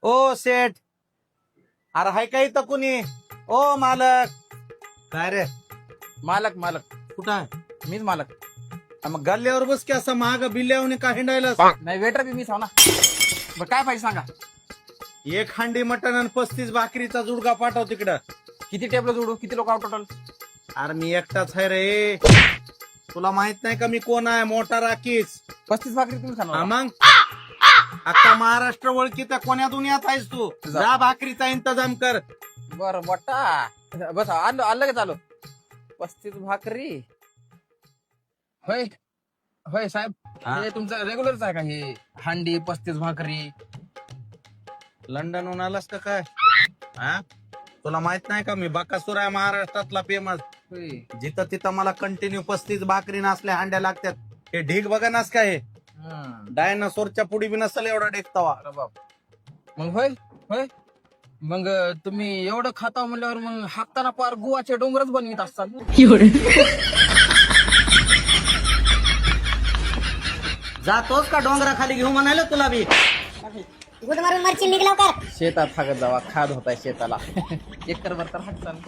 ओ सेठ, अरे हाय काही तर कुणी? ओ मालक. काय रे? मालक मालक कुठं आहे? मीच मालक. मग गल्ल्यावर बस की, असं महाग बिल्ल्यावर का हिंडायला? नाही वेटर बी मीच हो ना. बरं काय पाहिजे सांगा. एक हांडी मटण आणि 35 भाकरीचा जुडगा पाठव तिकडं. किती टेबल जोडू, किती लोक आहोत टोटल? अरे मी एकटाच आहे रे. तुला माहित नाही का मी कोण आहे? मोठा राखीस. 35 भाकरी तुम्ही हा खाणार? मग अख्खा महाराष्ट्र ओळखीचा कोण्या दुनियात आहेस तू? जा भाकरीचा इंतजाम कर. बरं मोठा बस आलो आलं का चालू. 35 भाकरी होय. होय साहेब, हा. हे तुमचं रेग्युलरच आहे का हे हांडी 35 भाकरी? लंडनहून आलास का काय? हा, तुला माहित नाही का मी बकासूर आहे महाराष्ट्रातला फेमस. होय. जिथं तिथं मला कंटिन्यू 35 भाकरी नसल्या हांड्या लागतात. हे ढीग बघा नास का? हे हं. डायनासोरच्या पुढी बी नसेल एवढा ढीग तवा. अरे बाप. मग होय होय मग तुम्ही एवढं खाता म्हणल्यावर मग हाकताना पार गुवाचे डोंगरच बनवित असतात. जातोस का डोंगराखाली घेऊ म्हणायला तुला बी? गुड मारून मरची निघ लवकर. शेतात हागत जावा, खाद होताय शेताला. एकर भर तर हाक चालू.